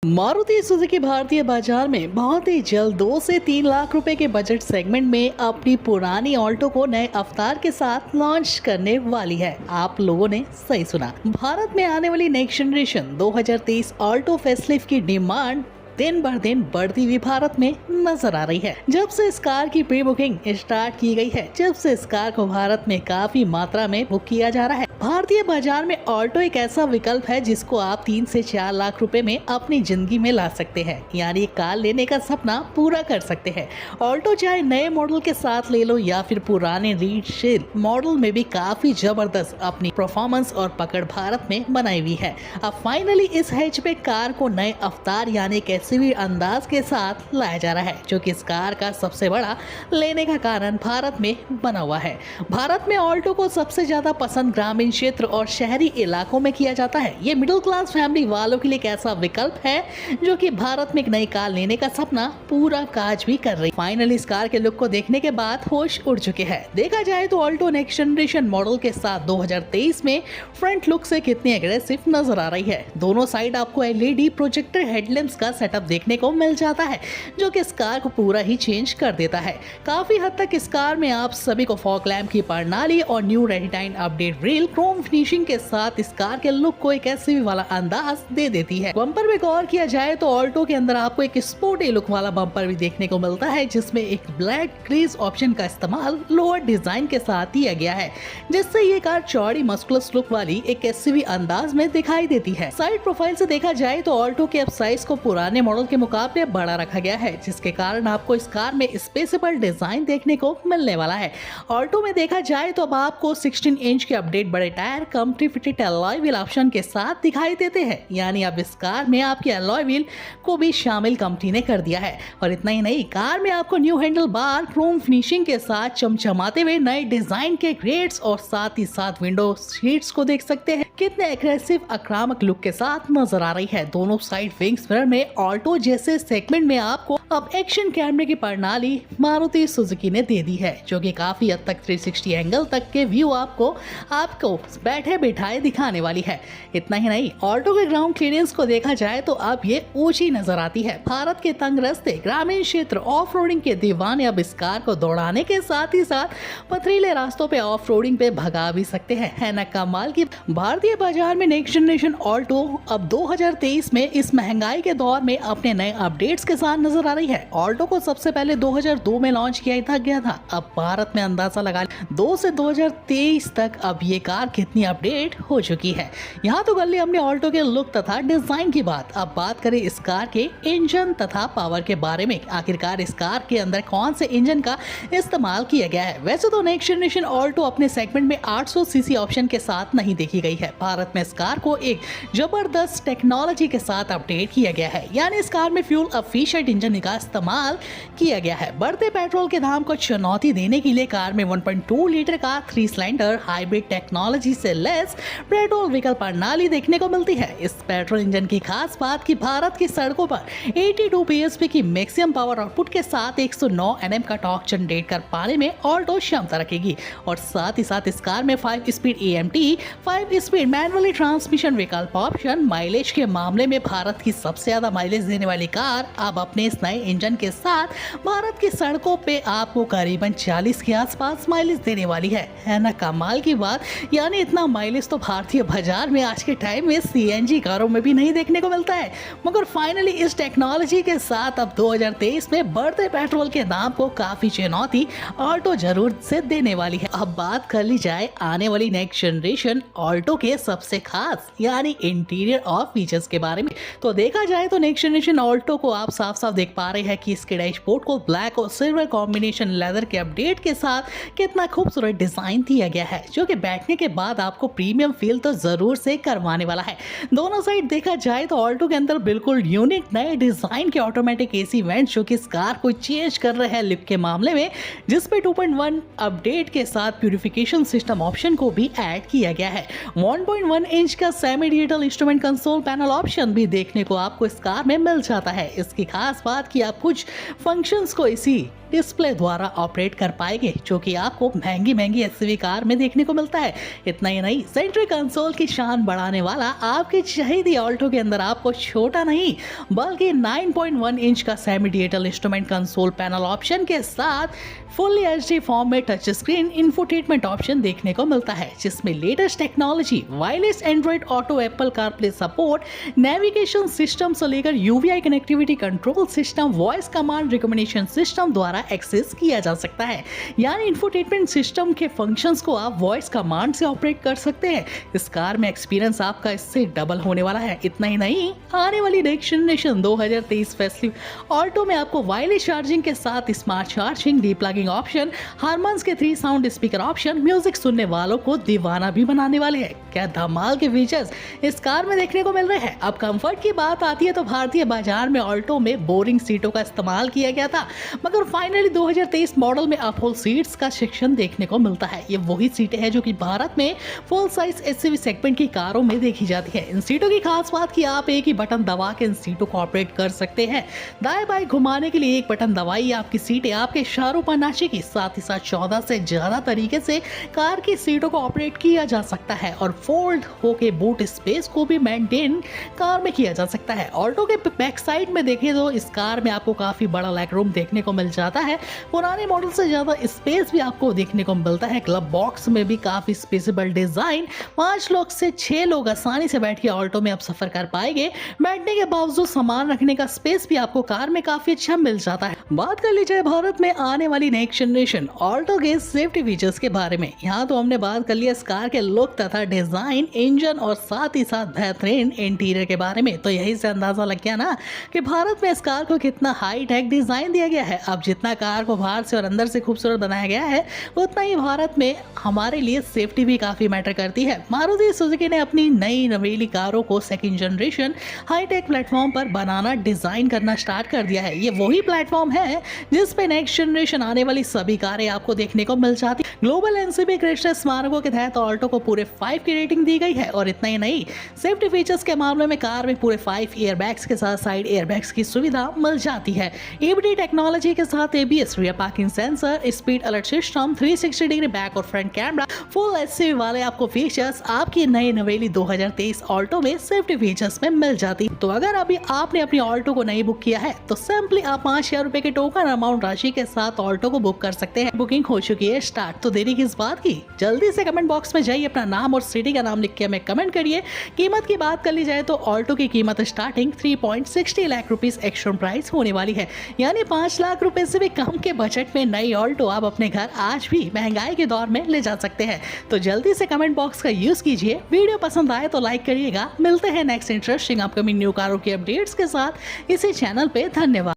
Maruti Suzuki भारतीय बाजार में बहुत ही जल्द 2 से 3 लाख रुपए के बजट सेगमेंट में अपनी पुरानी ऑल्टो को नए अवतार के साथ लॉन्च करने वाली है। आप लोगों ने सही सुना। भारत में आने वाली नेक्स्ट जनरेशन 2023 ऑल्टो फेसलिफ्ट की डिमांड दिन भर दिन बढ़ती हुई भारत में नजर आ रही है। जब से इस कार की प्री बुकिंग स्टार्ट की गई है, जब से इस कार को भारत में काफी मात्रा में बुक किया जा रहा है। भारतीय बाजार में ऑल्टो एक ऐसा विकल्प है जिसको आप 3 से 4 लाख रुपए में अपनी जिंदगी में ला सकते हैं, यानी कार लेने का सपना पूरा कर सकते हैं। ऑल्टो चाहे नए मॉडल के साथ ले लो या फिर पुराने रीसेल मॉडल में भी काफी जबरदस्त अपनी परफॉर्मेंस और पकड़ भारत में बनाई हुई है। अब फाइनली इस हैचबैक कार को नए अवतार यानी भी अंदाज के साथ लाया जा रहा है, जो कि इस कार का सबसे बड़ा लेने का कारण भारत में बना हुआ है। भारत में ऑल्टो को सबसे ज्यादा पसंद ग्रामीण क्षेत्र और शहरी इलाकों में किया जाता है। ये मिडिल क्लास फैमिली वालों के लिए एक ऐसा विकल्प है जो कि भारत में एक नई कार लेने का सपना पूरा काज भी कर रही है। फाइनली इस कार के लुक को देखने के बाद होश उड़ चुके हैं। देखा जाए तो ऑल्टो नेक्स्ट जनरेशन मॉडल के साथ 2023 में फ्रंट लुक से कितनी एग्रेसिव नजर आ रही है। दोनों साइड आपको एलईडी प्रोजेक्टर हेडलैम्प्स का सेटअप देखने को मिल जाता है, जो कि इस कार को पूरा ही चेंज कर देता है। काफी हद तक इस कार में आप सभी को फॉग लैम्प की प्रणाली और न्यू रेटिनाइन अपडेट ग्रिल क्रोम फिनिशिंग के साथ इस कार के लुक को एक एसयूवी वाला अंदाज दे देती है। बम्पर में गौर किया जाए तो ऑल्टो के अंदर आपको एक स्पोर्टी लुक वाला बम्पर भी देखने को मिलता है, जिसमें एक ब्लैक ग्रीज ऑप्शन का इस्तेमाल लोअर डिजाइन के साथ किया गया है, जिससे ये कार चौड़ी मस्कुलस लुक वाली एक एसयूवी अंदाज में दिखाई देती है। साइड प्रोफाइल से देखा जाए तो ऑल्टो के अब साइज को पुराने मॉडल के मुकाबले बड़ा रखा गया है, जिसके कारण आपको इस कार में स्पेसेबल डिजाइन देखने को मिलने वाला है। ऑल्टो में देखा जाए तो अब आपको 16 इंच के अपडेट बड़े tyre company fitted alloy wheel option के साथ दिखाई देते हैं, यानी अब इस कार में आपके अलॉय व्हील को भी शामिल कंपनी ने कर दिया है। और इतना ही नहीं, कार में आपको new handle bar Chrome finishing के साथ चमचमाते हुए नए डिजाइन के ग्रेड्स और साथ ही साथ विंडो सीट्स को देख सकते हैं कितने एग्रेसिव आक्रामक लुक के साथ नजर आ रही है। दोनों साइड विंग्स मिरर में ऑल्टो जैसे सेगमेंट में आपको अब एक्शन कैमरे की प्रणाली मारुति सुजुकी ने दे दी है, जो कि काफी हद तक 360 एंगल तक के व्यू आपको बैठे बिठाए दिखाने वाली है। इतना ही नहीं, ऑल्टो के ग्राउंड क्लियरेंस को देखा जाए तो अब ये ऊंची नजर आती है। भारत के तंग रास्ते ग्रामीण क्षेत्र ऑफ रोडिंग के दीवाने अब इस कार को दौड़ाने के साथ ही साथ पथरीले रास्तों पे ऑफ रोडिंग पे भगा भी सकते हैं। है ना कमाल की। भारतीय बाजार में नेक्स्ट जनरेशन ऑल्टो अब 2023 में इस महंगाई के दौर में अपने नए अपडेट्स के साथ नजर आ रही है। ऑल्टो को सबसे पहले 2002 में लॉन्च किया गया था। अब भारत में अंदाजा लगा 2 से 2023 तक अब ये कार कितनी अपडेट हो चुकी है। यहाँ तो कर ली हमने ऑल्टो के लुक तथा डिजाइन की बात। अब बात करें इस कार के इंजन तथा पावर के बारे में। आखिरकार इस कार के अंदर कौन से इंजन का इस्तेमाल किया गया है। वैसे तो नेक्स्ट जनरेशन ऑल्टो अपने सेगमेंट में 800 सीसी ऑप्शन के साथ नहीं देखी गई है। भारत में इस कार को एक जबरदस्त टेक्नोलॉजी के साथ अपडेट किया गया है, यानी इस कार में फ्यूल एफिशिएंट इंजन का इस्तेमाल किया गया है। बढ़ते पेट्रोल के दाम को चुनौती देने के लिए कार में 1.2 लीटर का 3 सिलेंडर हाइब्रिड टेक्नोलॉजी से लैस पेट्रोल विकल्प प्रणाली देखने को मिलती है। इस पेट्रोल इंजन की खास बात कि भारत की सड़कों पर 82 bhp की मैक्सिमम पावर आउटपुट के साथ 109 Nm का टॉर्क जनरेट कर पाने में ऑल्टो क्षमता रखेगी। और साथ ही साथ इस कार में 5 speed AMT 5 speed manually transmission विकल्प ऑप्शन। माइलेज के मामले में भारत की सबसे ज्यादा माइलेज देने वाली कार अब अपने इस नए इंजन के साथ भारत की सड़कों पे आपको करीबन 40 के आसपास माइलेज देने वाली है ना कमाल की बात। यानी इतना माइलेज तो भारतीय बाजार में आज के टाइम में CNG कारों में भी नहीं देखने को मिलता है। मगर फाइनली इस टेक्नोलॉजी के साथ अब 2023 में बढ़ते पेट्रोल के दाम को काफी चुनौती ऑल्टो जरूर से देने वाली है। अब बात कर ली जाए आने वाली नेक्स्ट जनरेशन ऑल्टो के सबसे खास यानी इंटीरियर और फीचर्स के बारे में। तो देखा जाए तो नेक्स्ट जनरेशन ऑल्टो को आप साफ साफ देख पा रहे हैं कि इसके डैशबोर्ड को ब्लैक और सिल्वर कॉम्बिनेशन लेदर के अपडेट के साथ कितना खूबसूरत डिजाइन दिया गया है, जो कि बैठने के बाद आपको प्रीमियम फील तो जरूर से करवाने वाला है। दोनों साइड देखा जाए तो ऑल्टो के अंदर बिल्कुल यूनिक नए डिजाइन के ऑटोमेटिक AC वेंट जो कि इस कार को चेंज कर रहे हैं लुक के मामले में, जिसपे 2.1 अपडेट के साथ प्यूरिफिकेशन सिस्टम ऑप्शन को भी ऐड किया गया है। 1.1 इंच का semi digital instrument console panel option भी देखने को आपको इस कार में में मिल जाता है। इसकी खास बात कि आप कुछ फंक्शंस को इसी डिस्प्ले द्वारा ऑपरेट कर पाएंगे, जो कि आपको महंगी एसयूवी कार में देखने को मिलता है। इतना ही नहीं, सेंट्रल कंसोल की शान बढ़ाने वाला आपके शहीदी ऑल्टो के अंदर आपको छोटा नहीं बल्कि 9.1 इंच का semi digital instrument console panel option के साथ फुल्ली एचडी फॉर्म में टच स्क्रीन इंफोटेनमेंट ऑप्शन देखने को मिलता है, जिसमें latest technology, wireless Android Auto, Apple CarPlay support, navigation system से लेकर UVI connectivity control system, voice command recommendation system द्वारा एक्सेस किया जा सकता है। यानी इंफोटेनमेंट सिस्टम के फंक्शंस को आप वॉइस कमांड से ऑपरेट कर सकते हैं। इस कार में एक्सपीरियंस आपका इससे डबल होने वाला है। इतना ही नहीं, आने वाली नेक्स्ट जनरेशन 2023 फेस्टिव ऑल्टो में आपको वायरलेस चार्जिंग के साथ smart charging, deep plugging option, Harmans के 3 साउंड स्पीकर ऑप्शन म्यूजिक सुनने वालों को दीवाना भी बनाने वाले हैं। क्या धमाल के फीचर्स इस कार में देखने को मिल रहे हैं। अब कंफर्ट की बात आती है तो भारतीय बाजार में ऑल्टो में बोरिंग सीटों का इस्तेमाल किया गया था, मगर फाइनली 2023 मॉडल में अपहोल सीट्स का सेक्शन देखने को मिलता है। ये वही सीटें हैं जो कि भारत में फुल साइज एसयूवी सेगमेंट की कारों में देखी जाती है। इन सीटों की खास बात कि आप एक ही बटन दबा के इन सीटों को ऑपरेट कर सकते हैं। दाएं बाएं घुमाने के लिए एक बटन दबाइए, आपकी सीटें आपके इशारों पर नाचेगी। साथ ही साथ 14 से ज्यादा तरीके से कार की सीटों को ऑपरेट किया जा सकता है और फोल्ड होके बूट स्पेस को भी मेंटेन कार में किया जा सकता है। ऑल्टो के बैक साइड में देखें तो इस कार में आपको काफी बड़ा लेग रूम देखने को मिल जाता है। पुराने मॉडल से ज्यादा स्पेस भी आपको देखने को मिलता है। क्लब बॉक्स में भी काफी स्पेसेबल डिजाइन, 5 लोग से 6 लोग आसानी से बैठ के ऑल्टो में आप सफर कर पाएंगे। बैठने के बावजूद सामान रखने का स्पेस भी आपको कार में काफी अच्छा मिल जाता है। बात कर लीजिए भारत में आने वाली नेक्स्ट जनरेशन ऑल्टो के सेफ्टी फीचर्स के बारे में। यहाँ तो हमने बात कर लिया इस कार के लुक तथा डिजाइन, इंजन और साथ ही साथ बेहतरीन इंटीरियर के बारे में। तो यही से अंदाजा लग गया ना कि भारत में इस कार को कितना हाई टेक डिजाइन दिया गया है। अब जितना कार को बाहर से और अंदर से खूबसूरत बनाया गया है, उतना ही भारत में हमारे लिए सेफ्टी भी काफी मैटर करती है। मारुति सुजुकी ने अपनी नई नवेली कारों को सेकंड जनरेशन हाईटेक प्लेटफॉर्म पर बनाना, डिजाइन करना स्टार्ट कर दिया है। ये वही प्लेटफॉर्म है जिस पे नेक्स्ट जनरेशन आने वाली सभी कारें आपको देखने को मिल जाती। ग्लोबल एनसीबी क्रेस्टर्स मानकों के तहत ऑल्टो को पूरे 5 की रेटिंग दी गई है। और इतना ही नहीं, सेफ्टी फीचर्स के मामले में कार में पूरे 5 एयरबैग्स के साथ साइड एयरबैग्स की सुविधा मिल जाती है। EBD टेक्नोलॉजी के साथ ABS, rear parking sensor, speed alert system, 360 degree back और फ्रंट कैमरा, फुल एचडी वाले आपको फीचर्स आपकी नई नवेली 2023 ऑल्टो में सेफ्टी फीचर्स में मिल जाती। तो अगर अभी आपने अपनी ऑल्टो को नहीं बुक किया है तो सिंपली आप 5,000 रुपए के टोकन अमाउंट राशि के साथ ऑल्टो को बुक कर सकते हैं। बुकिंग हो चुकी है स्टार्ट, तो देरी किस बात की, जल्दी से कमेंट बॉक्स में जाइए, अपना नाम और सिटी का नाम लिख के हमें कमेंट करिए। कीमत की बात कर ली जाए तो ऑल्टो की कीमत starting 3.60 lakh rupees ex-showroom price होने वाली है। यानी 5 लाख रुपए से भी कम के बजट में नई ऑल्टो आप अपने घर आज भी महंगाई के दौर में ले जा सकते हैं। तो जल्दी से कमेंट बॉक्स का यूज कीजिए। वीडियो पसंद आए तो लाइक करिएगा। मिलते हैं नेक्स्ट इंटरेस्टिंग अपकमिंग न्यू कारों की अपडेट्स के साथ इसी चैनल पे। धन्यवाद।